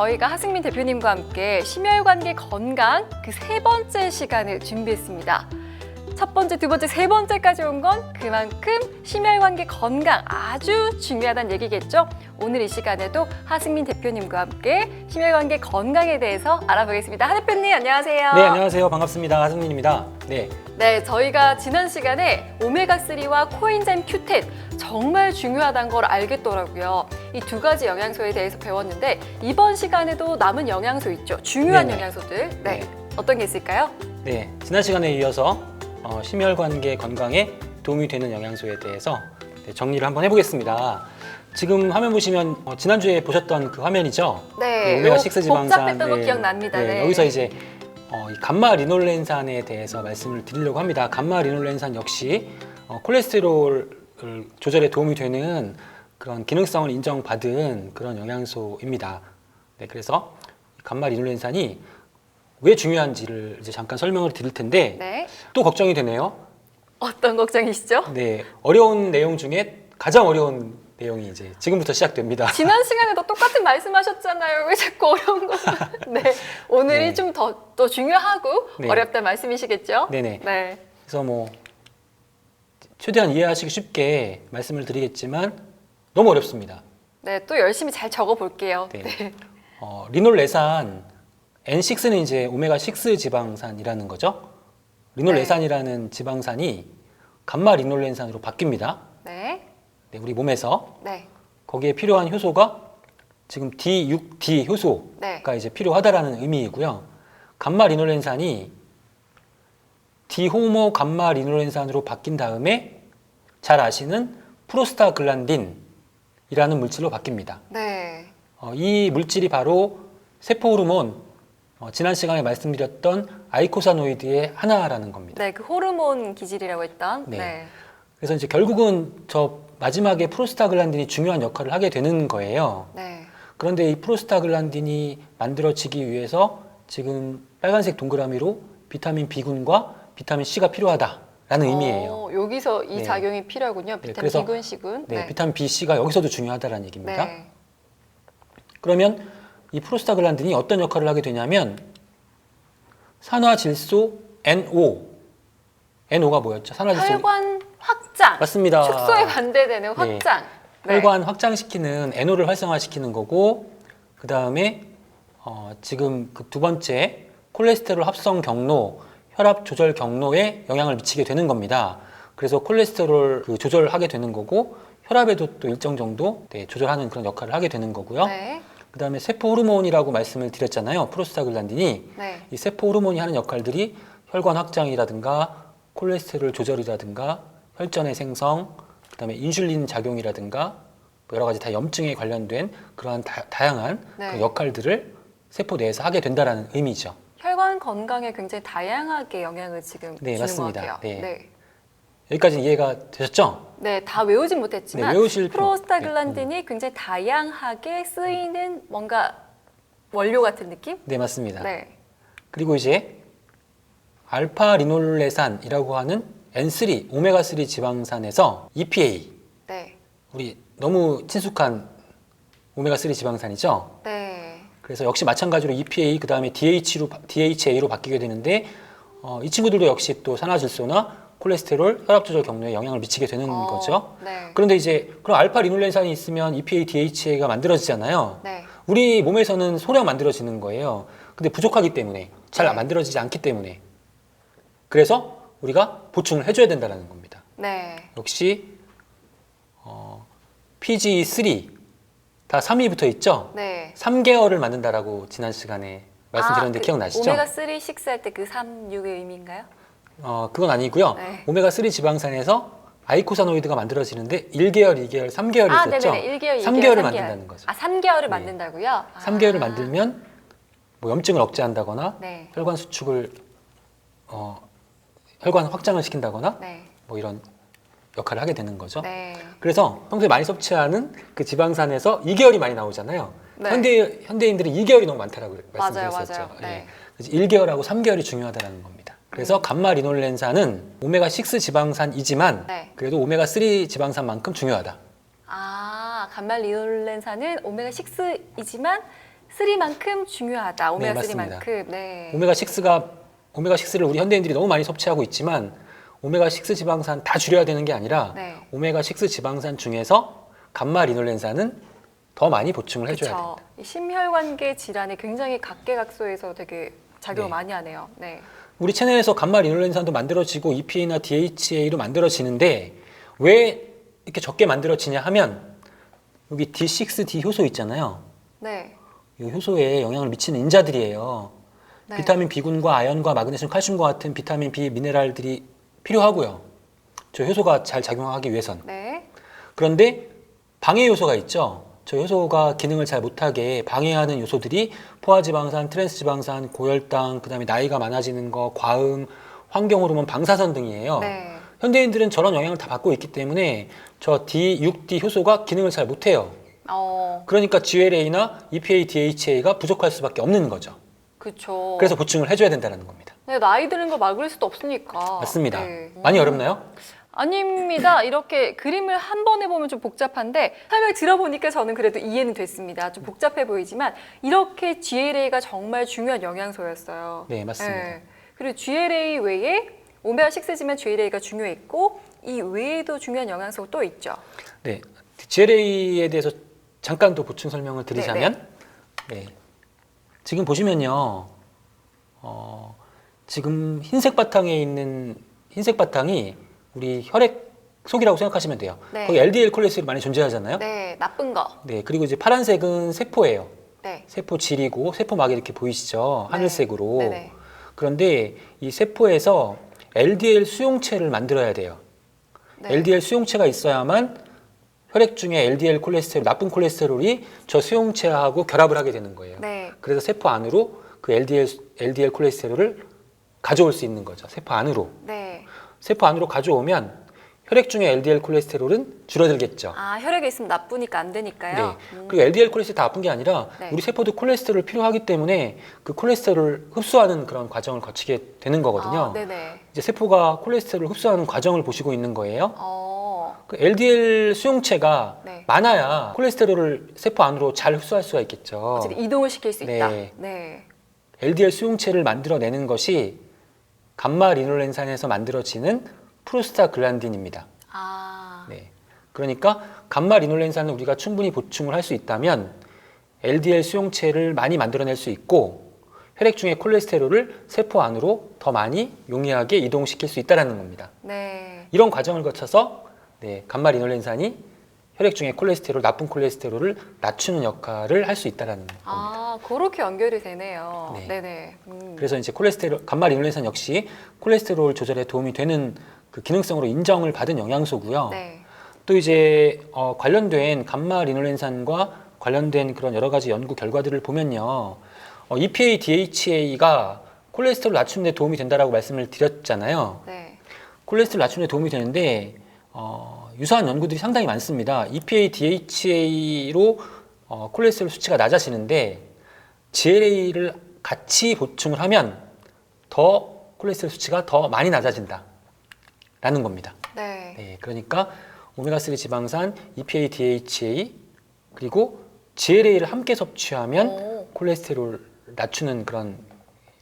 저희가 하승민 대표님과 함께 심혈관계 건강 그 세 번째 시간을 준비했습니다. 첫 번째, 두 번째, 세 번째까지 온 건 그만큼 심혈관계 건강 아주 중요하다는 얘기겠죠? 오늘 이 시간에도 하승민 대표님과 함께 심혈관계 건강에 대해서 알아보겠습니다. 하 대표님 안녕하세요. 네, 안녕하세요. 반갑습니다. 하승민입니다. 네, 저희가 지난 시간에 오메가3와 코엔자임 Q10 정말 중요하다는 걸 알겠더라고요. 이 두 가지 영양소에 대해서 배웠는데 이번 시간에도 남은 영양소 있죠? 중요한 네네. 영양소들. 네. 네. 어떤 게 있을까요? 네, 지난 시간에 이어서 심혈관계 건강에 도움이 되는 영양소에 대해서 정리를 한번 해보겠습니다. 지금 화면 보시면 지난주에 보셨던 그 화면이죠? 네, 그 오메가6 지방산. 복잡했던 거 기억납니다. 네. 여기서 이제 이 감마 리놀렌산에 대해서 말씀을 드리려고 합니다. 감마 리놀렌산 역시 콜레스테롤 조절에 도움이 되는 그런 기능성을 인정받은 그런 영양소입니다. 네, 그래서 감마 리놀렌산이 왜 중요한지를 이제 잠깐 설명을 드릴 텐데 네. 또 걱정이 되네요. 어떤 걱정이시죠? 네, 어려운 내용 중에 가장 어려운 내용이 이제 지금부터 시작됩니다. 지난 시간에도 똑같은 말씀하셨잖아요. 왜 자꾸 어려운 거? 네, 오늘이 네. 좀 더 중요하고 네. 어렵다는 말씀이시겠죠? 네네. 네. 그래서 뭐 최대한 이해하시기 쉽게 말씀을 드리겠지만 너무 어렵습니다. 네, 또 열심히 잘 적어 볼게요. 네. 네. 리놀레산 N6는 이제 오메가6 지방산이라는 거죠. 리놀레산이라는 지방산이 감마 리놀렌산으로 바뀝니다. 네. 네, 우리 몸에서 네. 거기에 필요한 효소가 지금 D6D 효소가 네. 이제 필요하다라는 의미이고요. 감마 리놀렌산이 디호모 감마 리놀렌산으로 바뀐 다음에 잘 아시는 프로스타글란딘이라는 물질로 바뀝니다. 네. 이 물질이 바로 세포 호르몬, 지난 시간에 말씀드렸던 아이코사노이드의 하나라는 겁니다. 네, 그 호르몬 기질이라고 했던. 네. 네. 그래서 이제 결국은 저 마지막에 프로스타글란딘이 중요한 역할을 하게 되는 거예요. 네. 그런데 이 프로스타글란딘이 만들어지기 위해서 지금 빨간색 동그라미로 비타민 B군과 비타민 C가 필요하다라는 의미예요. 여기서 이 네. 작용이 필요하군요. 비타민 그래서 B군, C군. 네, 비타민 B, C가 여기서도 중요하다는 얘기입니다. 네. 그러면 이 프로스타글란딘이 어떤 역할을 하게 되냐면 산화질소 NO가 뭐였죠? 산화질소 혈관 확장. 맞습니다. 축소에 반대되는 확장. 네. 혈관 확장시키는 NO를 활성화시키는 거고 그 다음에 지금 그 두 번째 콜레스테롤 합성 경로, 혈압 조절 경로에 영향을 미치게 되는 겁니다. 그래서 콜레스테롤 그 조절하게 되는 거고 혈압에도 또 일정 정도 조절하는 그런 역할을 하게 되는 거고요. 네. 그 다음에 세포 호르몬이라고 말씀을 드렸잖아요. 프로스타글란딘이. 네. 이 세포 호르몬이 하는 역할들이 혈관 확장이라든가 콜레스테롤 조절이라든가 혈전의 생성, 그 다음에 인슐린 작용이라든가 여러 가지 다 염증에 관련된 그러한 다양한 네. 그 역할들을 세포 내에서 하게 된다는 의미죠. 혈관 건강에 굉장히 다양하게 영향을 지금 네, 주는 맞습니다. 것 같아요. 네. 네. 여기까지 이해가 되셨죠? 네, 다 외우진 못했지만 네, 외우실 필요- 프로스타글란딘이 굉장히 다양하게 쓰이는 뭔가 원료 같은 느낌? 네, 맞습니다. 네. 그리고 이제 알파 리놀레산이라고 하는 N3 오메가3 지방산에서 EPA 네. 우리 너무 친숙한 오메가3 지방산이죠. 네. 그래서 역시 마찬가지로 EPA 그 다음에 DHA로 바뀌게 되는데 이 친구들도 역시 또 산화질소나 콜레스테롤, 혈압 조절 경로에 영향을 미치게 되는 거죠. 네. 그런데 이제 그럼 알파 리놀렌산이 있으면 EPA, DHA가 만들어지잖아요. 네. 우리 몸에서는 소량 만들어지는 거예요. 근데 부족하기 때문에 잘 네. 만들어지지 않기 때문에 그래서 우리가 보충을 해줘야 된다는 겁니다. 네. 역시 PGE3 다 3이 붙어 있죠. 네. 3계열을 만든다라고 지난 시간에 말씀드렸는데 기억나시죠? 오메가3, 6 할 때 그 3, 6의 의미인가요? 그건 아니고요. 네. 오메가3 지방산에서 아이코사노이드가 만들어지는데 1계열, 2계열, 3계열이 아, 있었죠. 네네네. 1개월, 2개월, 3계열을 만든다는 거죠. 아, 3개월을 네. 만든다고요? 3계열을 아. 만들면 뭐 염증을 억제한다거나 네. 혈관 수축을 혈관 확장을 시킨다거나 네. 뭐 이런 역할을 하게 되는 거죠. 네. 그래서 평소에 많이 섭취하는 그 지방산에서 2계열이 많이 나오잖아요. 네. 현대인들은 2계열이 너무 많다라고 맞아요, 말씀드렸었죠. 맞아요. 네. 그래서 1계열하고 3계열이 중요하다는 겁니다. 그래서 감마 리놀렌산은 오메가6 지방산이지만 네. 그래도 오메가3 지방산만큼 중요하다. 감말 리놀렌산은 오메가 6이지만 3만큼 중요하다. 오메가 맞습니다. 3만큼. 네. 오메가6를 우리 현대인들이 너무 많이 섭취하고 있지만 오메가6 지방산 다 줄여야 되는 게 아니라 네. 오메가6 지방산 중에서 감마 리놀렌산은 더 많이 보충을 해줘야 그쵸. 됩니다. 이 심혈관계 질환에 굉장히 각계각소에서 되게 작용을 네. 많이 하네요. 네. 우리 체내에서 감마 리놀렌산도 만들어지고 EPA나 DHA로 만들어지는데 왜 이렇게 적게 만들어지냐 하면 여기 D6D 효소 있잖아요. 네. 이 효소에 영향을 미치는 인자들이에요. 네. 비타민 B군과 아연과 마그네슘, 칼슘과 같은 비타민 B 미네랄들이 필요하고요. 저 효소가 잘 작용하기 위해선. 네. 그런데 방해 요소가 있죠. 저 효소가 기능을 잘 못하게 방해하는 요소들이 포화지방산, 트랜스지방산, 고혈당, 그다음에 나이가 많아지는 거, 과음, 환경호르몬, 방사선 등이에요. 네. 현대인들은 저런 영향을 다 받고 있기 때문에 저 D6D 효소가 기능을 잘 못해요. 그러니까 GLA나 EPA, DHA가 부족할 수밖에 없는 거죠. 그쵸. 그래서 보충을 해줘야 된다는 겁니다. 네, 나이 드는 거 막을 수도 없으니까. 맞습니다. 네. 많이 어렵나요? 아닙니다. 이렇게 그림을 한 번에 보면 좀 복잡한데 설명 들어보니까 저는 그래도 이해는 됐습니다. 좀 복잡해 보이지만 이렇게 GLA가 정말 중요한 영양소였어요. 네, 맞습니다. 네. 그리고 GLA 외에 오메가6지만 GLA가 중요했고 이 외에도 중요한 영양소가 또 있죠. 네, GLA에 대해서 잠깐 또 보충 설명을 드리자면, 네, 지금 보시면요, 지금 흰색 바탕에 있는 흰색 바탕이 우리 혈액 속이라고 생각하시면 돼요. 네. 거기 LDL 콜레스테롤이 많이 존재하잖아요. 네, 나쁜 거. 네, 그리고 이제 파란색은 세포예요. 네. 세포 질이고 세포막이 이렇게 보이시죠? 하늘색으로. 네, 네. 그런데 이 세포에서 LDL 수용체를 만들어야 돼요. 네. LDL 수용체가 있어야만 혈액 중에 LDL 콜레스테롤, 나쁜 콜레스테롤이 저 수용체하고 결합을 하게 되는 거예요. 네. 그래서 세포 안으로 그 LDL 콜레스테롤을 가져올 수 있는 거죠. 세포 안으로. 네. 세포 안으로 가져오면 혈액 중에 LDL 콜레스테롤은 줄어들겠죠. 아, 혈액에 있으면 나쁘니까 안 되니까요. 네. 그리고 LDL 콜레스테롤 다 나쁜 게 아니라 네. 우리 세포도 콜레스테롤 필요하기 때문에 그 콜레스테롤을 흡수하는 그런 과정을 거치게 되는 거거든요. 아, 네네. 이제 세포가 콜레스테롤을 흡수하는 과정을 보시고 있는 거예요. 어, 그 LDL 수용체가 네. 많아야 콜레스테롤을 세포 안으로 잘 흡수할 수가 있겠죠. 어쨌든 이동을 시킬 수 있다. 네. 네. LDL 수용체를 만들어내는 것이 감마 리놀렌산에서 만들어지는 프로스타글란딘입니다. 아, 네. 그러니까 감마 리놀렌산을 우리가 충분히 보충을 할 수 있다면 LDL 수용체를 많이 만들어낼 수 있고 혈액 중에 콜레스테롤을 세포 안으로 더 많이 용이하게 이동시킬 수 있다는 겁니다. 네. 이런 과정을 거쳐서 네, 감마 리놀렌산이 혈액 중에 콜레스테롤, 나쁜 콜레스테롤을 낮추는 역할을 할 수 있다는 겁니다. 아, 그렇게 연결이 되네요. 네. 네네. 그래서 이제 감마 리놀렌산 역시 콜레스테롤 조절에 도움이 되는 그 기능성으로 인정을 받은 영양소고요. 네. 또 이제 관련된 감마 리놀렌산과 관련된 그런 여러 가지 연구 결과들을 보면요, EPA, DHA가 콜레스테롤 낮추는 데 도움이 된다라고 말씀을 드렸잖아요. 네. 콜레스테롤 낮추는 데 도움이 되는데 유사한 연구들이 상당히 많습니다. EPA, DHA로 콜레스테롤 수치가 낮아지는데 GLA를 같이 보충을 하면 더 콜레스테롤 수치가 더 많이 낮아진다라는 겁니다. 네. 네, 그러니까 오메가3 지방산, EPA, DHA 그리고 GLA를 함께 섭취하면 오. 콜레스테롤 낮추는 그런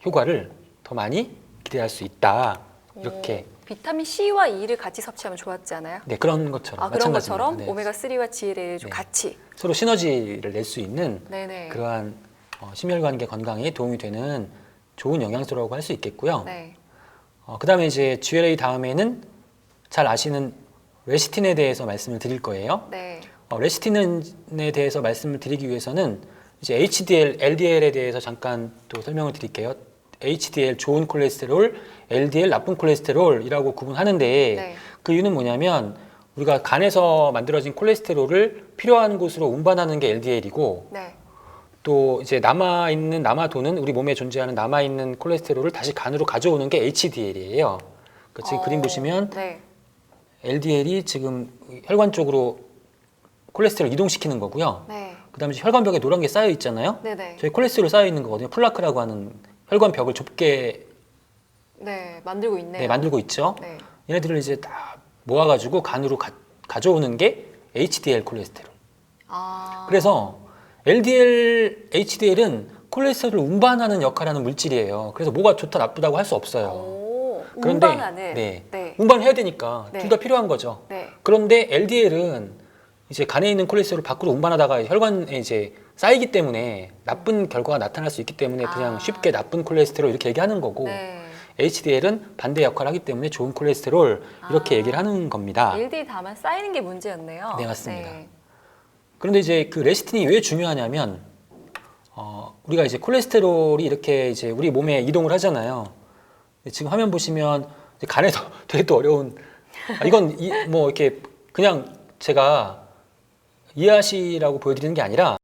효과를 더 많이 기대할 수 있다. 이렇게 비타민 C와 E를 같이 섭취하면 좋았지 않아요? 네, 그런 것처럼 아, 그런 마찬가지입니다. 것처럼 네. 오메가3와 GLA를 좀 네. 같이. 서로 시너지를 낼 수 있는 네네. 그러한 심혈관계 건강에 도움이 되는 좋은 영양소라고 할 수 있겠고요. 네. 그다음에 이제 GLA 다음에는 잘 아시는 레시틴에 대해서 말씀을 드릴 거예요. 네. 레시틴에 대해서 말씀을 드리기 위해서는 이제 HDL, LDL에 대해서 잠깐 또 설명을 드릴게요. HDL 좋은 콜레스테롤, LDL 나쁜 콜레스테롤이라고 구분하는데 네. 그 이유는 뭐냐면 우리가 간에서 만들어진 콜레스테롤을 필요한 곳으로 운반하는 게 LDL이고 네. 또 이제 남아도는 우리 몸에 존재하는 남아있는 콜레스테롤을 다시 간으로 가져오는 게 HDL이에요. 지금 그림 보시면 네. LDL이 지금 혈관 쪽으로 콜레스테롤 이동시키는 거고요. 네. 그다음에 혈관벽에 노란 게 쌓여 있잖아요. 네네. 저희 콜레스테롤 쌓여 있는 거거든요. 플라크라고 하는 혈관벽을 좁게 네. 만들고 있네요. 네, 만들고 있죠. 네. 얘네들을 이제 다 모아가지고 간으로 가져오는 게 HDL 콜레스테롤. 아. 그래서 LDL, HDL은 콜레스테롤을 운반하는 역할을 하는 물질이에요. 그래서 뭐가 좋다 나쁘다고 할 수 없어요. 오, 그런데 운반하는. 네, 네. 운반해야 되니까 네. 둘 다 필요한 거죠. 네. 그런데 LDL은 이제 간에 있는 콜레스테롤을 밖으로 운반하다가 혈관에 이제 쌓이기 때문에 나쁜 결과가 나타날 수 있기 때문에 그냥 아. 쉽게 나쁜 콜레스테롤 이렇게 얘기하는 거고 네. HDL은 반대 역할을 하기 때문에 좋은 콜레스테롤 이렇게 아. 얘기를 하는 겁니다. LDL 다만 쌓이는 게 문제였네요. 네, 맞습니다. 그런데 이제 그 레시틴이 왜 중요하냐면 우리가 이제 콜레스테롤이 이렇게 이제 우리 몸에 이동을 하잖아요. 지금 화면 보시면 이제 간에서 되게 또 어려운 이건 뭐 이렇게 그냥 제가 이해하시라고 보여드리는 게 아니라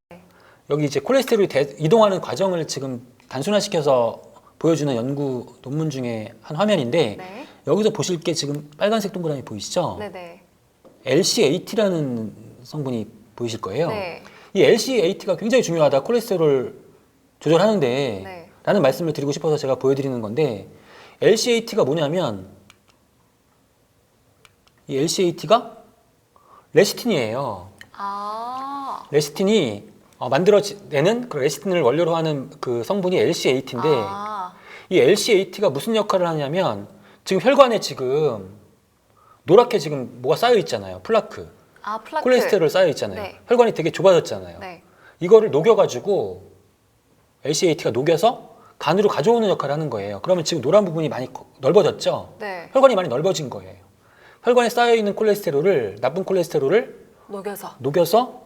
여기 이제 콜레스테롤이 이동하는 과정을 지금 단순화시켜서 보여주는 연구 논문 중에 한 화면인데 네. 여기서 보실 게 지금 빨간색 동그라미 보이시죠? 네네. LCAT라는 성분이 보이실 거예요. 네. 이 LCAT가 굉장히 중요하다. 콜레스테롤 조절하는데 네. 라는 말씀을 드리고 싶어서 제가 보여드리는 건데 LCAT가 뭐냐면 이 LCAT가 레시틴이에요. 아. 레시틴이 만들어내는 그 레시틴을 원료로 하는 그 성분이 LCAT인데 아. 이 LCAT가 무슨 역할을 하냐면 지금 혈관에 지금 노랗게 지금 뭐가 쌓여 있잖아요. 플라크. 아, 플라크. 콜레스테롤 쌓여 있잖아요. 네. 혈관이 되게 좁아졌잖아요. 네. 이거를 녹여가지고 LCAT가 녹여서 간으로 가져오는 역할을 하는 거예요. 그러면 지금 노란 부분이 많이 넓어졌죠? 네. 혈관이 많이 넓어진 거예요. 혈관에 쌓여 있는 콜레스테롤을 나쁜 콜레스테롤을 녹여서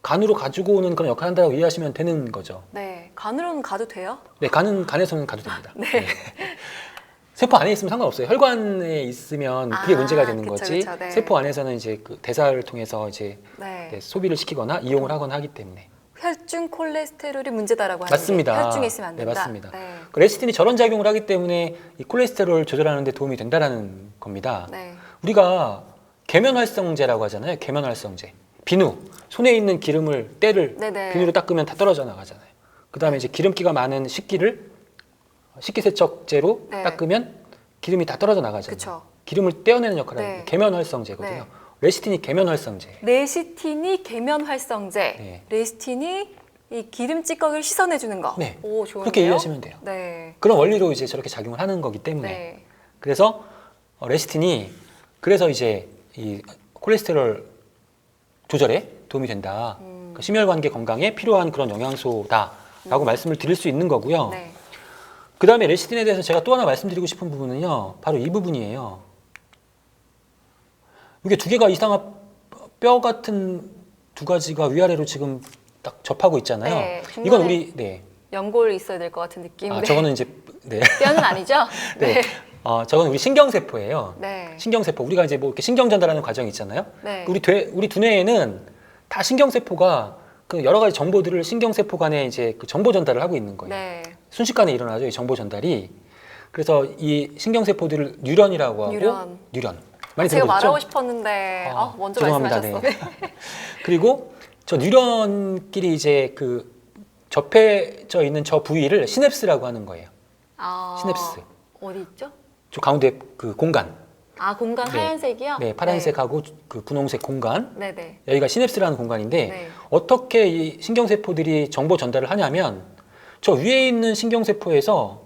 간으로 가지고 오는 그런 역할을 한다고 이해하시면 되는 거죠. 네. 간으로는 가도 돼요? 네, 간에서는 가도 됩니다. 네. 세포 안에 있으면 상관없어요. 혈관에 있으면 그게 아, 문제가 되는 그쵸, 거지. 그쵸, 네. 세포 안에서는 이제 그 대사를 통해서 이제 네. 소비를 시키거나 이용을 하거나 하기 때문에. 혈중 콜레스테롤이 문제다라고 하는 맞습니다. 게 혈중에 있으면 안 네, 된다. 맞습니다. 네. 그 레시틴이 저런 작용을 하기 때문에 이 콜레스테롤 조절하는 데 도움이 된다라는 겁니다. 네. 우리가 계면활성제라고 하잖아요. 계면활성제. 비누. 손에 있는 기름을 때를 네네. 비누로 닦으면 다 떨어져 나가잖아요. 그다음에 이제 기름기가 많은 식기를 식기세척제로 네. 닦으면 기름이 다 떨어져 나가잖아요. 그쵸. 기름을 떼어내는 역할을 네. 하는 게 계면활성제거든요. 네. 레시틴이 계면활성제. 레시틴이 계면 활성제. 네. 레시틴이 이 기름 찌꺼기를 씻어내 주는 거. 네. 오, 좋은데요? 그렇게 이해하시면 돼요. 네. 그런 원리로 이제 저렇게 작용을 하는 거기 때문에 네. 그래서 레시틴이 그래서 이제 이 콜레스테롤 조절에 도움이 된다. 그러니까 심혈관계 건강에 필요한 그런 영양소다라고 말씀을 드릴 수 있는 거고요. 네. 그 다음에 레시틴에 대해서 제가 또 하나 말씀드리고 싶은 부분은요. 바로 이 부분이에요. 이게 두 개가 이상한 뼈 같은 두 가지가 위아래로 지금 딱 접하고 있잖아요. 네, 이건 중간에 우리 연골 있어야 될 것 같은 느낌. 네. 저거는 이제 네. 뼈는 아니죠? 네. 저건 우리 신경세포예요. 네. 신경세포. 우리가 이제 뭐 이렇게 신경 전달하는 과정이 있잖아요. 네. 우리 두뇌에는 다 신경세포가 그 여러 가지 정보들을 신경세포 간에 이제 그 정보 전달을 하고 있는 거예요. 네. 순식간에 일어나죠, 이 정보 전달이. 그래서 이 신경세포들을 뉴런이라고 하고 뉴런. 많이 제가 들어보셨죠? 말하고 싶었는데 먼저 죄송합니다. 말씀하셨어. 네. 그리고 저 뉴런끼리 이제 그 접해져 있는 저 부위를 시냅스라고 하는 거예요. 시냅스. 어디 있죠? 저 가운데 그 공간. 공간 네. 하얀색이요? 네, 파란색하고 그 분홍색 공간. 네네. 여기가 시냅스라는 공간인데 네. 어떻게 이 신경세포들이 정보 전달을 하냐면 저 위에 있는 신경세포에서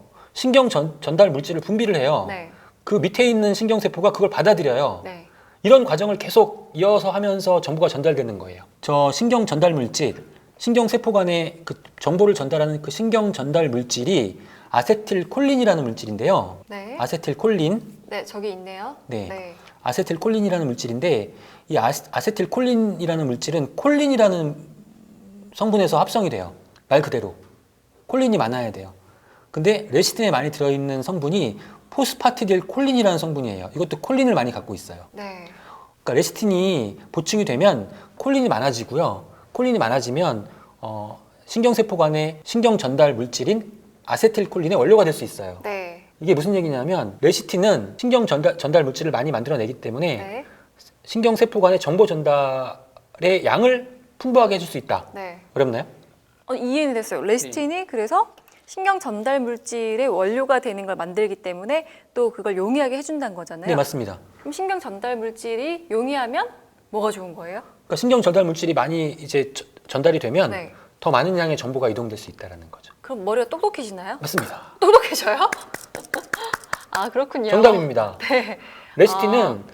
전달 물질을 분비를 해요. 네. 그 밑에 있는 신경세포가 그걸 받아들여요. 네. 이런 과정을 계속 이어서 하면서 정보가 전달되는 거예요. 저 신경 전달 물질, 신경세포 간에 그 정보를 전달하는 그 신경 전달 물질이 아세틸콜린이라는 물질인데요. 네. 아세틸콜린. 네, 저기 있네요. 네. 아세틸콜린이라는 물질인데 이 아세틸콜린이라는 물질은 콜린이라는 성분에서 합성이 돼요. 말 그대로. 콜린이 많아야 돼요. 근데 레시틴에 많이 들어있는 성분이 포스파티딜콜린이라는 성분이에요. 이것도 콜린을 많이 갖고 있어요. 네. 그러니까 레시틴이 보충이 되면 콜린이 많아지고요. 콜린이 많아지면 신경세포 간의 신경 전달 물질인 아세틸콜린의 원료가 될 수 있어요. 네. 이게 무슨 얘기냐면 레시틴은 신경 전달 물질을 많이 만들어내기 때문에 네. 신경세포 간의 정보 전달의 양을 풍부하게 해줄 수 있다. 네. 어렵나요? 이해는 됐어요. 레시틴이 그래서 신경 전달 물질의 원료가 되는 걸 만들기 때문에 또 그걸 용이하게 해준다는 거잖아요. 네, 맞습니다. 그럼 신경 전달 물질이 용이하면 뭐가 좋은 거예요? 그러니까 신경 전달 물질이 많이 이제 전달이 되면 네. 더 많은 양의 정보가 이동될 수 있다는 거죠. 그럼 머리가 똑똑해지나요? 맞습니다. 똑똑해져요? 아, 그렇군요. 정답입니다. 네. 레시틴은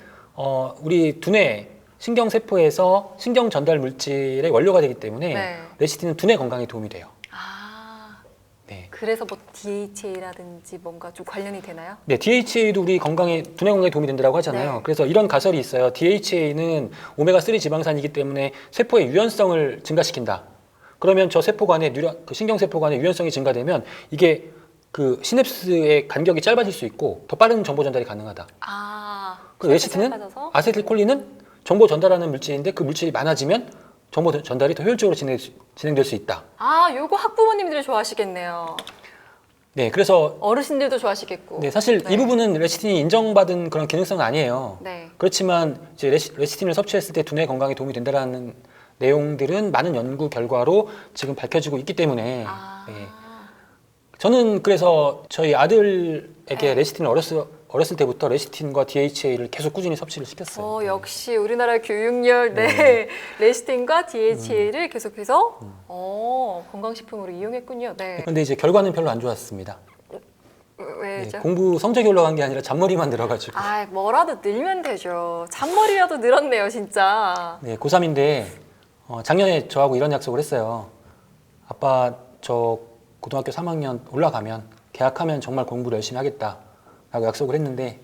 우리 두뇌 신경세포에서 신경 전달 물질의 원료가 되기 때문에 네. 레시틴은 두뇌 건강에 도움이 돼요. 아, 네. 그래서 뭐 DHA라든지 뭔가 좀 관련이 되나요? 네, DHA도 우리 두뇌 건강에 도움이 된다고 하잖아요. 네. 그래서 이런 가설이 있어요. DHA는 오메가3 지방산이기 때문에 세포의 유연성을 증가시킨다. 그러면 저 세포 간의 그 신경세포 간의 유연성이 증가되면 이게 그 시냅스의 간격이 짧아질 수 있고 더 빠른 정보 전달이 가능하다. 아, 그 레시틴은 짧아져서? 아세틸콜린은 정보 전달하는 물질인데 그 물질이 많아지면 정보 전달이 더 효율적으로 진행될 수 있다. 아, 요거 학부모님들이 좋아하시겠네요. 네, 그래서 어르신들도 좋아하시겠고. 네, 사실 네. 이 부분은 레시틴이 인정받은 그런 기능성은 아니에요. 네. 그렇지만 이제 레시틴을 섭취했을 때 두뇌 건강에 도움이 된다라는 내용들은 많은 연구 결과로 지금 밝혀지고 있기 때문에 아, 네. 저는 그래서 저희 아들에게 네. 레시틴을 어렸을 때부터 레시틴과 DHA를 계속 꾸준히 섭취를 시켰어요. 역시 우리나라 교육열 네. 네. 레시틴과 DHA를 계속해서 건강식품으로 이용했군요. 네. 그런데 이제 결과는 별로 안 좋았습니다. 네, 왜죠? 공부 성적이 올라간 게 아니라 잔머리만 늘어가지고. 아, 뭐라도 늘면 되죠. 잔머리라도 늘었네요, 진짜. 네, 고3인데 작년에 저하고 이런 약속을 했어요. 아빠 저 고등학교 3학년 올라가면 개학하면 정말 공부를 열심히 하겠다라고 약속을 했는데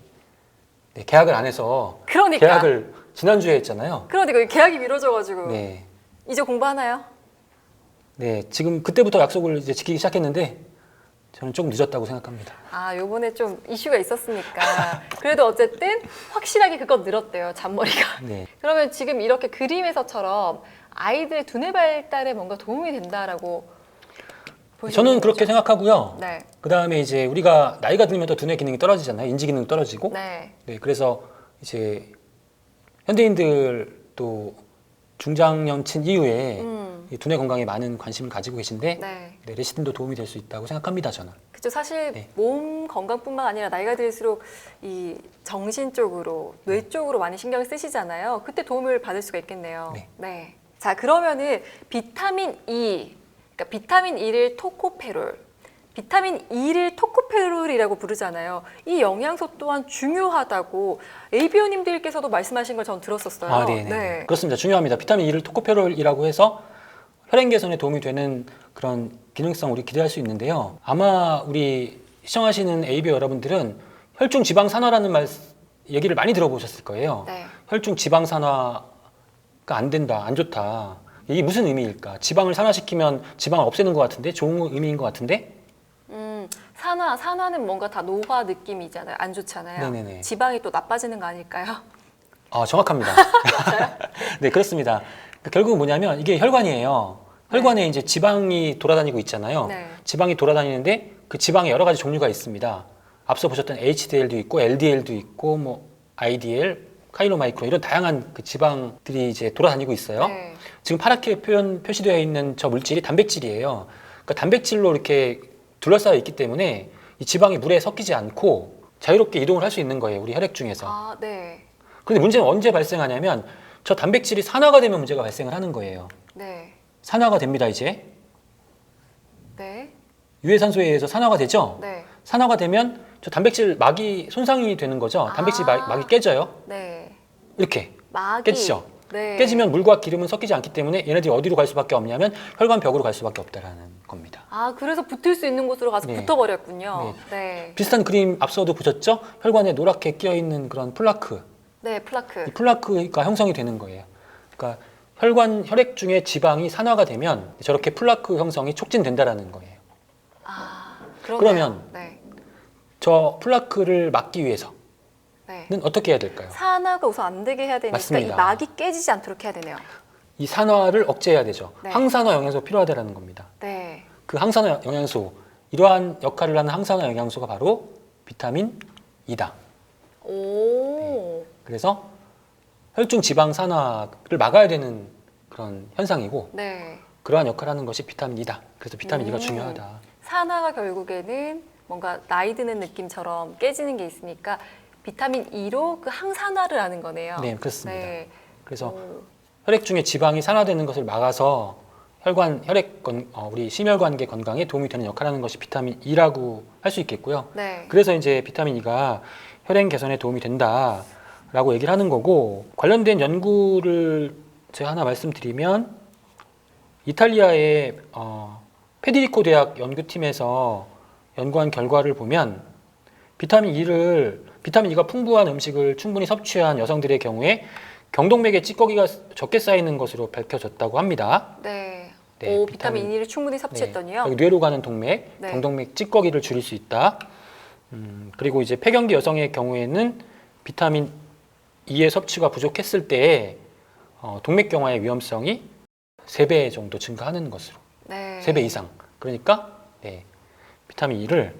네, 개학을 안 해서 그러니까. 개학을 지난주에 했잖아요. 그러니까 계약이 미뤄져가지고 네, 이제 공부하나요? 네, 지금 그때부터 약속을 이제 지키기 시작했는데 저는 조금 늦었다고 생각합니다. 아, 요번에 좀 이슈가 있었으니까. 그래도 어쨌든 확실하게 그건 늘었대요, 잔머리가. 네, 그러면 지금 이렇게 그림에서처럼 아이들의 두뇌 발달에 뭔가 도움이 된다라고 보시는 저는 그렇게 거죠? 생각하고요. 네. 그 다음에 이제 우리가 나이가 들면 또 두뇌 기능이 떨어지잖아요. 인지 기능 떨어지고. 네. 네, 그래서 이제 현대인들도 중장년층 이후에 이 두뇌 건강에 많은 관심을 가지고 계신데 네. 네, 레시틴도 도움이 될 수 있다고 생각합니다, 저는. 그죠. 사실 네. 몸 건강뿐만 아니라 나이가 들수록 이 정신 쪽으로, 뇌 쪽으로 많이 신경을 쓰시잖아요. 그때 도움을 받을 수가 있겠네요. 네. 자, 그러면은 비타민 E, 그러니까 비타민 E를 토코페롤, 비타민 E를 토코페롤이라고 부르잖아요. 이 영양소 또한 중요하다고 ABO님들께서도 말씀하신 걸 전 들었었어요. 아, 네. 그렇습니다. 중요합니다. 비타민 E를 토코페롤이라고 해서 혈행 개선에 도움이 되는 그런 기능성 우리 기대할 수 있는데요. 아마 우리 시청하시는 ABO 여러분들은 혈중 지방 산화라는 얘기를 많이 들어보셨을 거예요. 네. 혈중 지방 산화가 안 된다, 안 좋다. 이게 무슨 의미일까? 지방을 산화시키면 지방을 없애는 것 같은데, 좋은 의미인 것 같은데? 산화는 뭔가 다 노화 느낌이잖아요. 안 좋잖아요. 네네네. 지방이 또 나빠지는 거 아닐까요? 아, 정확합니다. 네, 그렇습니다. 결국은 뭐냐면 이게 혈관이에요. 혈관에 이제 지방이 돌아다니고 있잖아요. 네. 지방이 돌아다니는데 그 지방에 여러 가지 종류가 있습니다. 앞서 보셨던 HDL도 있고 LDL도 있고 뭐 IDL, 카이로마이크론 이런 다양한 그 지방들이 이제 돌아다니고 있어요. 네. 지금 파랗게 표시되어 있는 저 물질이 단백질이에요. 그러니까 단백질로 이렇게 둘러싸여 있기 때문에 이 지방이 물에 섞이지 않고 자유롭게 이동을 할 수 있는 거예요. 우리 혈액 중에서. 아, 네. 근데 문제는 언제 발생하냐면 저 단백질이 산화가 되면 문제가 발생을 하는 거예요. 네. 산화가 됩니다, 이제. 네. 유해산소에 의해서 산화가 되죠? 네. 산화가 되면 저 단백질 막이 손상이 되는 거죠. 단백질 아. 막이 깨져요. 네. 이렇게 막이 깨지죠. 네. 깨지면 물과 기름은 섞이지 않기 때문에 얘네들이 어디로 갈 수밖에 없냐면 혈관벽으로 갈 수밖에 없다라는 겁니다. 아, 그래서 붙을 수 있는 곳으로 가서 네. 붙어버렸군요. 네. 비슷한 그림 앞서도 보셨죠? 혈관에 노랗게 끼어 있는 그런 플라크. 네, 플라크. 이 플라크가 형성이 되는 거예요. 그러니까 혈액 중에 지방이 산화가 되면 저렇게 플라크 형성이 촉진된다라는 거예요. 아, 그러면 네. 저 플라크를 막기 위해서는 네. 어떻게 해야 될까요? 산화가 우선 안 되게 해야 되니까 맞습니다. 이 막이 깨지지 않도록 해야 되네요. 이 산화를 억제해야 되죠. 네. 항산화 영양소가 필요하다는 겁니다. 네. 그 항산화 영양소, 이러한 역할을 하는 항산화 영양소가 바로 비타민 E다. 오. 그래서 혈중 지방 산화를 막아야 되는 그런 현상이고 네. 그러한 역할을 하는 것이 비타민 E다. 그래서 비타민 E가 중요하다. 산화가 결국에는 뭔가 나이 드는 느낌처럼 깨지는 게 있으니까 비타민 E로 그 항산화를 하는 거네요. 네, 그렇습니다. 네. 그래서 오. 혈액 중에 지방이 산화되는 것을 막아서 우리 심혈관계 건강에 도움이 되는 역할을 하는 것이 비타민 E라고 할 수 있겠고요. 네. 그래서 이제 비타민 E가 혈행 개선에 도움이 된다라고 얘기를 하는 거고, 관련된 연구를 제가 하나 말씀드리면 이탈리아의 페데리코 대학 연구팀에서 연구한 결과를 보면 비타민 E가 풍부한 음식을 충분히 섭취한 여성들의 경우에 경동맥에 찌꺼기가 적게 쌓이는 것으로 밝혀졌다고 합니다. 네. 네, 오, 비타민 E를 충분히 섭취했더니요. 네, 뇌로 가는 동맥, 네. 경동맥 찌꺼기를 줄일 수 있다. 그리고 이제 폐경기 여성의 경우에는 비타민 E의 섭취가 부족했을 때 동맥경화의 위험성이 3배 정도 증가하는 것으로. 네. 3배 이상. 그러니까 비타민 E를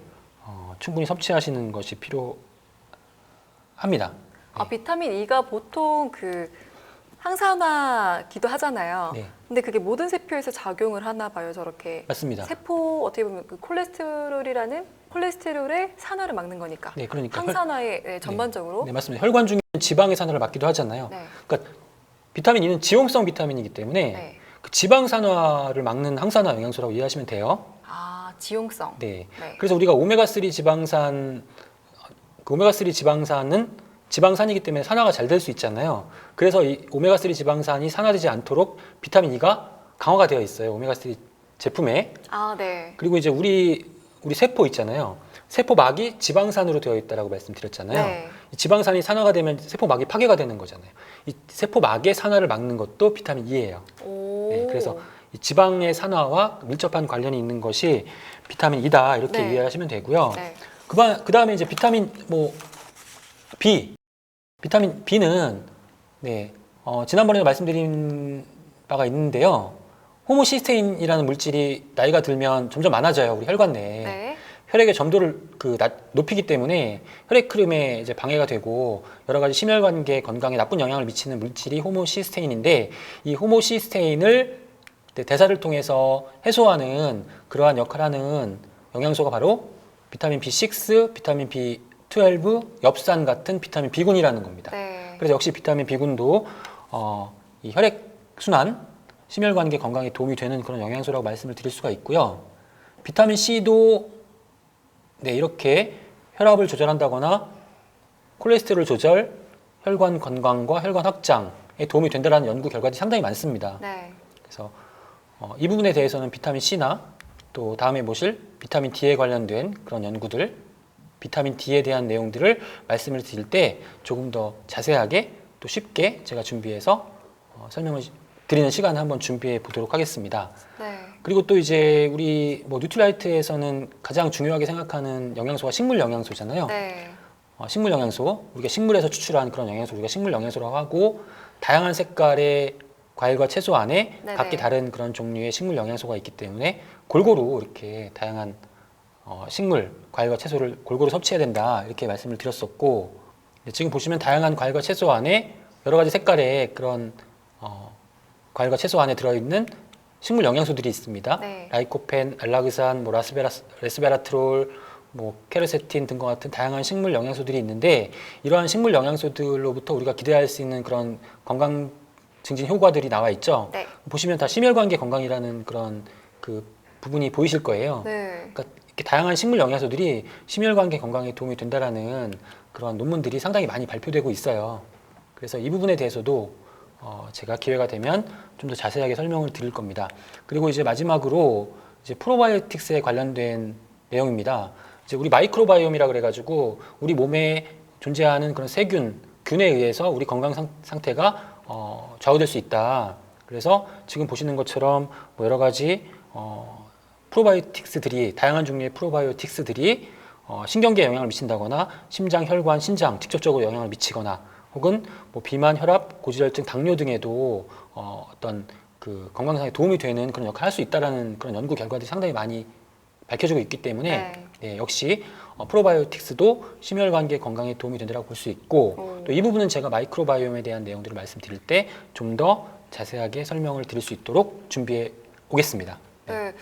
충분히 섭취하시는 것이 필요합니다. 비타민 E가 보통 그 항산화기도 하잖아요. 네, 근데 그게 모든 세포에서 작용을 하나 봐요, 저렇게. 맞습니다. 세포 어떻게 보면 그 콜레스테롤이라는 콜레스테롤의 산화를 막는 거니까. 네, 그러니까 항산화의 전반적으로. 네, 맞습니다. 혈관 중에 지방의 산화를 막기도 하잖아요. 네. 그러니까 비타민 E는 지용성 비타민이기 때문에 네. 그 지방 산화를 막는 항산화 영양소라고 이해하시면 돼요. 지용성. 네. 네. 그래서 우리가 오메가3 지방산, 그 오메가3 지방산은 지방산이기 때문에 산화가 잘 될 수 있잖아요. 그래서 이 오메가3 지방산이 산화되지 않도록 비타민 E가 강화가 되어 있어요. 오메가3 제품에. 네. 그리고 이제 우리 세포 있잖아요. 세포막이 지방산으로 되어 있다라고 말씀드렸잖아요. 네. 이 지방산이 산화가 되면 세포막이 파괴가 되는 거잖아요. 이 세포막의 산화를 막는 것도 비타민 E예요. 오. 네, 그래서 이 지방의 산화와 밀접한 관련이 있는 것이 비타민 E다 이렇게 네. 이해하시면 되고요. 네. 그 다음에 이제 비타민 B, 비타민 B는 지난번에도 말씀드린 바가 있는데요. 호모시스테인이라는 물질이 나이가 들면 점점 많아져요. 우리 혈관 내에. 네. 혈액의 점도를 높이기 때문에 혈액 흐름에 이제 방해가 되고 여러 가지 심혈관계 건강에 나쁜 영향을 미치는 물질이 호모시스테인인데, 이 호모시스테인을 대사를 통해서 해소하는 그러한 역할을 하는 영양소가 바로 비타민 B6, 비타민 B12, 엽산 같은 비타민 B군이라는 겁니다. 네. 그래서 역시 비타민 B군도 이 혈액 순환, 심혈관계 건강에 도움이 되는 그런 영양소라고 말씀을 드릴 수가 있고요. 비타민 C도 이렇게 혈압을 조절한다거나 콜레스테롤 조절, 혈관 건강과 혈관 확장에 도움이 된다는 연구 결과들이 상당히 많습니다. 네. 그래서 이 부분에 대해서는 비타민 C나 또 다음에 보실 비타민 D에 관련된 그런 연구들, 비타민 D에 대한 내용들을 말씀을 드릴 때 조금 더 자세하게 또 쉽게 제가 준비해서 설명을 드리는 시간을 한번 준비해 보도록 하겠습니다. 네. 그리고 또 이제 우리 뉴트라이트에서는 가장 중요하게 생각하는 영양소가 식물 영양소잖아요. 네. 식물 영양소, 우리가 식물에서 추출한 그런 영양소, 우리가 식물 영양소라고 하고, 다양한 색깔의 과일과 채소 안에 네네. 각기 다른 그런 종류의 식물 영양소가 있기 때문에 골고루 이렇게 다양한 식물, 과일과 채소를 골고루 섭취해야 된다 이렇게 말씀을 드렸었고, 지금 보시면 다양한 과일과 채소 안에 여러 가지 색깔의 그런 과일과 채소 안에 들어있는 식물 영양소들이 있습니다. 네. 라이코펜, 알라그산, 레스베라트롤, 케르세틴 등과 같은 다양한 식물 영양소들이 있는데, 이러한 식물 영양소들로부터 우리가 기대할 수 있는 그런 건강 증진 효과들이 나와 있죠. 네. 보시면 다 심혈관계 건강이라는 그런 그 부분이 보이실 거예요. 네. 그러니까 이렇게 다양한 식물 영양소들이 심혈관계 건강에 도움이 된다라는 그런 논문들이 상당히 많이 발표되고 있어요. 그래서 이 부분에 대해서도 제가 기회가 되면 좀 더 자세하게 설명을 드릴 겁니다. 그리고 이제 마지막으로 이제 프로바이오틱스에 관련된 내용입니다. 이제 우리 마이크로바이옴이라 그래가지고 우리 몸에 존재하는 그런 균에 의해서 우리 건강 상태가 좌우될 수 있다. 그래서 지금 보시는 것처럼 여러 가지 프로바이오틱스들이, 다양한 종류의 프로바이오틱스들이 신경계에 영향을 미친다거나 심장, 혈관, 신장 직접적으로 영향을 미치거나, 혹은 비만, 혈압, 고지혈증, 당뇨 등에도 어떤 그 건강상에 도움이 되는 그런 역할을 할 수 있다라는 그런 연구 결과들이 상당히 많이 밝혀지고 있기 때문에 역시 프로바이오틱스도 심혈관계 건강에 도움이 된다고 볼 수 있고, 또 이 부분은 제가 마이크로바이옴에 대한 내용들을 말씀드릴 때 좀 더 자세하게 설명을 드릴 수 있도록 준비해 오겠습니다. 네.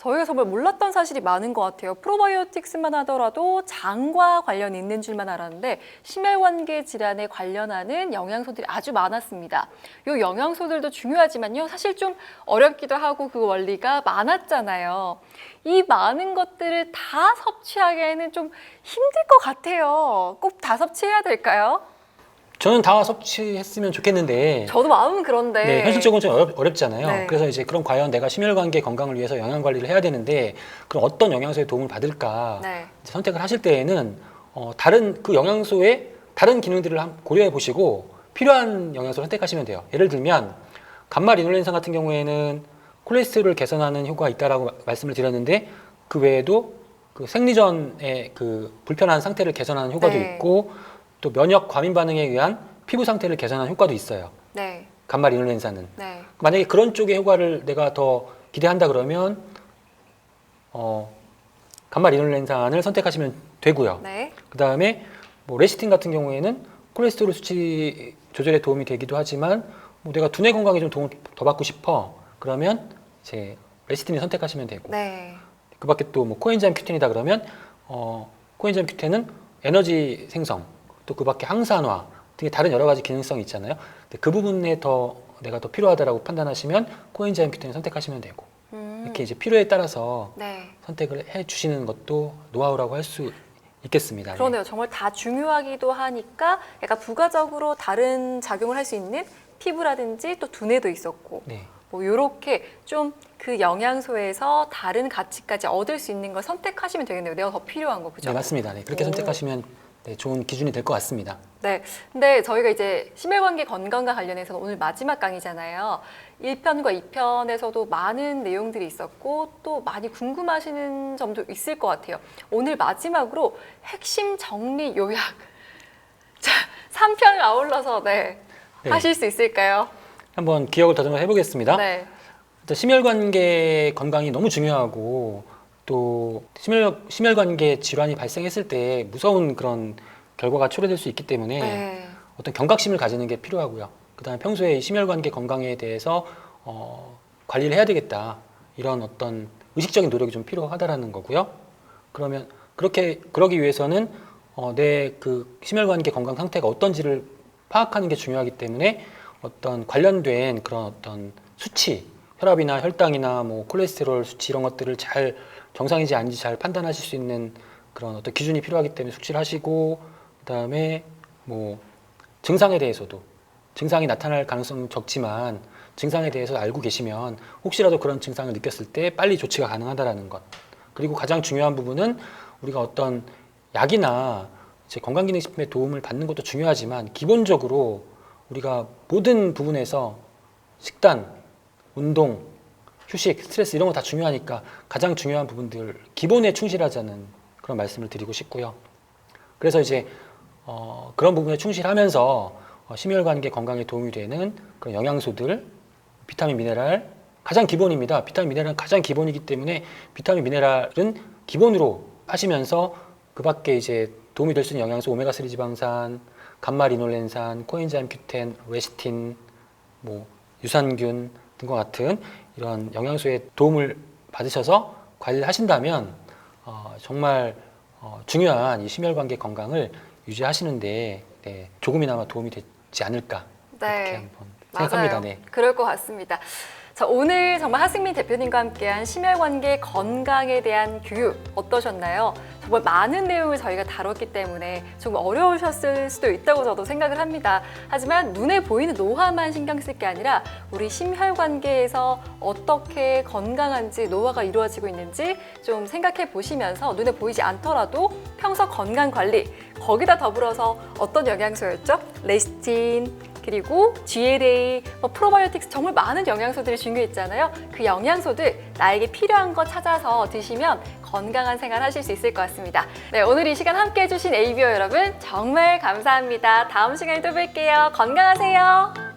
저희가 정말 몰랐던 사실이 많은 것 같아요. 프로바이오틱스만 하더라도 장과 관련 있는 줄만 알았는데 심혈관계 질환에 관련하는 영양소들이 아주 많았습니다. 이 영양소들도 중요하지만요. 사실 좀 어렵기도 하고 그 원리가 많았잖아요. 이 많은 것들을 다 섭취하기에는 좀 힘들 것 같아요. 꼭 다 섭취해야 될까요? 저는 다 섭취했으면 좋겠는데 저도 마음은 그런데 네, 현실적으로 좀 어렵잖아요. 네. 그래서 이제 그럼 과연 내가 심혈관계 건강을 위해서 영양 관리를 해야 되는데 그럼 어떤 영양소의 도움을 받을까 네. 이제 선택을 하실 때에는 다른 그 영양소의 다른 기능들을 고려해 보시고 필요한 영양소를 선택하시면 돼요. 예를 들면 감마 리놀렌산 같은 경우에는 콜레스테롤을 개선하는 효과가 있다라고 말씀을 드렸는데 그 외에도 그 생리전의 그 불편한 상태를 개선하는 효과도 네. 있고 또 면역 과민 반응에 의한 피부 상태를 개선하는 효과도 있어요. 네. 감마 리놀렌산은. 네. 만약에 그런 쪽의 효과를 내가 더 기대한다 그러면 감마 리놀렌산을 선택하시면 되고요. 네. 그 다음에 뭐 레시틴 같은 경우에는 콜레스테롤 수치 조절에 도움이 되기도 하지만 뭐 내가 두뇌 건강에 좀 도움을 더 받고 싶어 그러면 이제 레시틴을 선택하시면 되고 네. 그밖에 또 뭐 코엔자임 Q10이다 그러면 코엔자임 Q10은 에너지 생성 또 그밖에 항산화 등의 다른 여러 가지 기능성이 있잖아요. 근데 그 부분에 더 내가 더 필요하다라고 판단하시면 코엔자임 Q10 선택하시면 되고 이렇게 이제 필요에 따라서 네. 선택을 해 주시는 것도 노하우라고 할 수 있겠습니다. 네. 그러네요. 정말 다 중요하기도 하니까 약간 부가적으로 다른 작용을 할 수 있는 피부라든지 또 두뇌도 있었고 네. 뭐 이렇게 좀 그 영양소에서 다른 가치까지 얻을 수 있는 걸 선택하시면 되겠네요. 내가 더 필요한 거 그죠? 네, 맞습니다. 네, 그렇게 오. 선택하시면 네, 좋은 기준이 될 것 같습니다. 네. 근데 저희가 이제 심혈관계 건강과 관련해서 오늘 마지막 강의잖아요. 1편과 2편에서도 많은 내용들이 있었고 또 많이 궁금하시는 점도 있을 것 같아요. 오늘 마지막으로 핵심 정리 요약. 자, 3편을 아울러서 네. 네. 하실 수 있을까요? 한번 기억을 더듬어 해보겠습니다. 네. 일단 심혈관계 건강이 너무 중요하고 또 심혈관계 질환이 발생했을 때 무서운 그런 결과가 초래될 수 있기 때문에 네. 어떤 경각심을 가지는 게 필요하고요. 그다음에 평소에 이 심혈관계 건강에 대해서 관리를 해야 되겠다 이런 어떤 의식적인 노력이 좀 필요하다라는 거고요. 그러면 그러기 위해서는 내 그 심혈관계 건강 상태가 어떤지를 파악하는 게 중요하기 때문에 어떤 관련된 그런 어떤 수치, 혈압이나 혈당이나 뭐 콜레스테롤 수치 이런 것들을 잘 정상인지 아닌지 잘 판단하실 수 있는 그런 어떤 기준이 필요하기 때문에 숙지를 하시고 그다음에 뭐 증상에 대해서도 증상이 나타날 가능성은 적지만 증상에 대해서 알고 계시면 혹시라도 그런 증상을 느꼈을 때 빨리 조치가 가능하다라는 것. 그리고 가장 중요한 부분은 우리가 어떤 약이나 이제 건강기능식품의 도움을 받는 것도 중요하지만 기본적으로 우리가 모든 부분에서 식단, 운동, 휴식, 스트레스 이런 거 다 중요하니까 가장 중요한 부분들 기본에 충실하자는 그런 말씀을 드리고 싶고요. 그래서 이제 그런 부분에 충실하면서 심혈관계 건강에 도움이 되는 그런 영양소들, 비타민, 미네랄 가장 기본입니다. 비타민, 미네랄은 가장 기본이기 때문에 비타민, 미네랄은 기본으로 하시면서 그 밖에 이제 도움이 될 수 있는 영양소 오메가3 지방산, 감마 리놀렌산, 코엔자임 Q10, 레시틴, 뭐 유산균 등과 같은 이런 영양소의 도움을 받으셔서 관리를 하신다면 정말 중요한 이 심혈관계 건강을 유지하시는데 네, 조금이나마 도움이 되지 않을까 이렇게 한번 생각합니다. 맞아요. 네. 그럴 것 같습니다. 자, 오늘 정말 하승민 대표님과 함께한 심혈관계 건강에 대한 교육 어떠셨나요? 정말 많은 내용을 저희가 다뤘기 때문에 좀 어려우셨을 수도 있다고 저도 생각을 합니다. 하지만 눈에 보이는 노화만 신경 쓸 게 아니라 우리 심혈관계에서 어떻게 건강한지 노화가 이루어지고 있는지 좀 생각해 보시면서 눈에 보이지 않더라도 평소 건강 관리 거기다 더불어서 어떤 영양소였죠? 레시틴 그리고 GLA, 프로바이오틱스 정말 많은 영양소들이 중요했잖아요. 그 영양소들 나에게 필요한 거 찾아서 드시면 건강한 생활 하실 수 있을 것 같습니다. 네, 오늘 이 시간 함께 해주신 ABO 여러분 정말 감사합니다. 다음 시간에 또 뵐게요. 건강하세요.